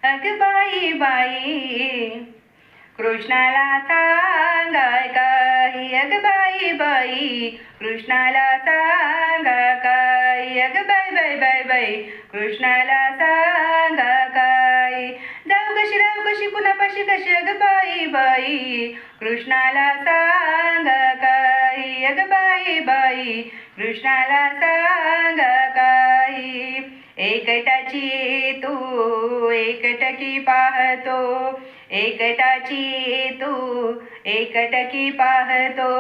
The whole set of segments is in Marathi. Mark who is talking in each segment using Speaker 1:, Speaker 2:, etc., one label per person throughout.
Speaker 1: अग बाई बाई कृष्णाला सांगा काही अग बाई बाई कृष्णाला सांगा काही अग बाई बाई बाई बाई कृष्णाला सांगा काही जाऊ कशी कुणापाशी कशी अग बाई बाई कृष्णाला सांगा काही अग बाई बाई कृष्णाला सांगा काही एकटाची तू एकटकी पाहतो एकटाची तू एकटकी पाहतो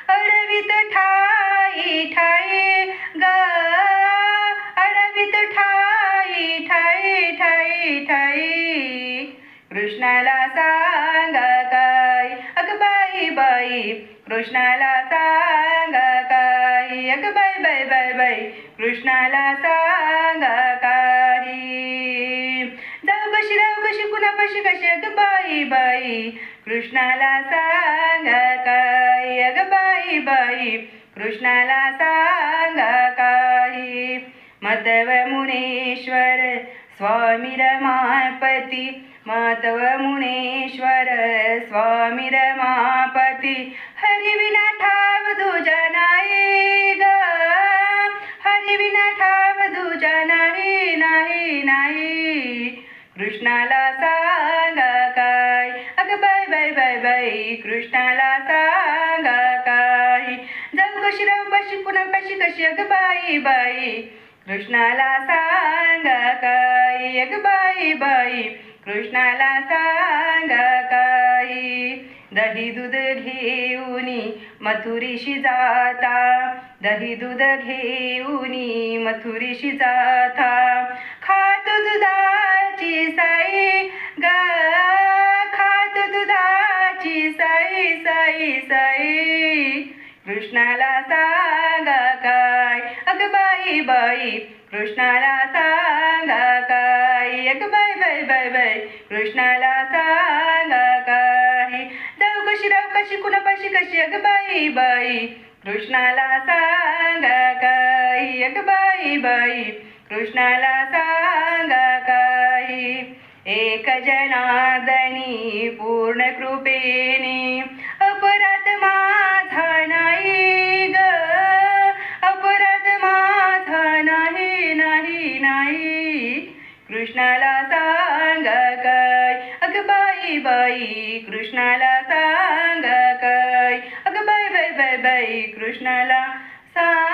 Speaker 1: अडवीत ठाई ठाई ग अडवीत ठाई ठाई ठाई ठाई कृष्णाला सांगा काय अग बाई बाई कृष्णाला सांगा काही अग बाई बाई बाई बाई कृष्णाला सांगा काही जाऊ कशी कुणापाशी कशी अग बाई बाई कृष्णाला सांगा काही अग बाई बाई कृष्णाला सांगा काही मतव मुनेश्वर स्वामी रमापती मातव मुनेश्वर स्वामी रमापती हरिविना ठाव दुजा नाही ग हरिविना ठाव दुजा नाही नाही नाही कृष्णाला सांगा काय अग बाई बाई बाई बाई कृष्णाला सांगा काय जाऊ कशी कुणापाशी कशी अग बाई बाई कृष्णाला सांगा काही अग बाई बाई कृष्णाला सांगा काही दही दूध घेऊनी मथुरीशी जाता दही दूध घेऊनी मथुरीशी जाता खातो दुधाची साई ग खातो दुधाची साई साई साई कृष्णाला सांगा काय अग बाई बाई कृष्णाला सांगा काय अग बाई बाई बाई बाई कृष्णाला सांगा काही जाऊ कशी कुणापाशी कशी अग बाई बाई कृष्णाला सांगा काही अग बाई बाई कृष्णाला सांगा काही एक जनार्दनी पूर्ण कृपेने अपराध माझा नाही ग अपराध माझा नाही नाही नाही कृष्णाला सांगा काय अग बाई बाई कृष्णाला सांगा काय अग बाई बाई बाई बाई कृष्णाला सांगा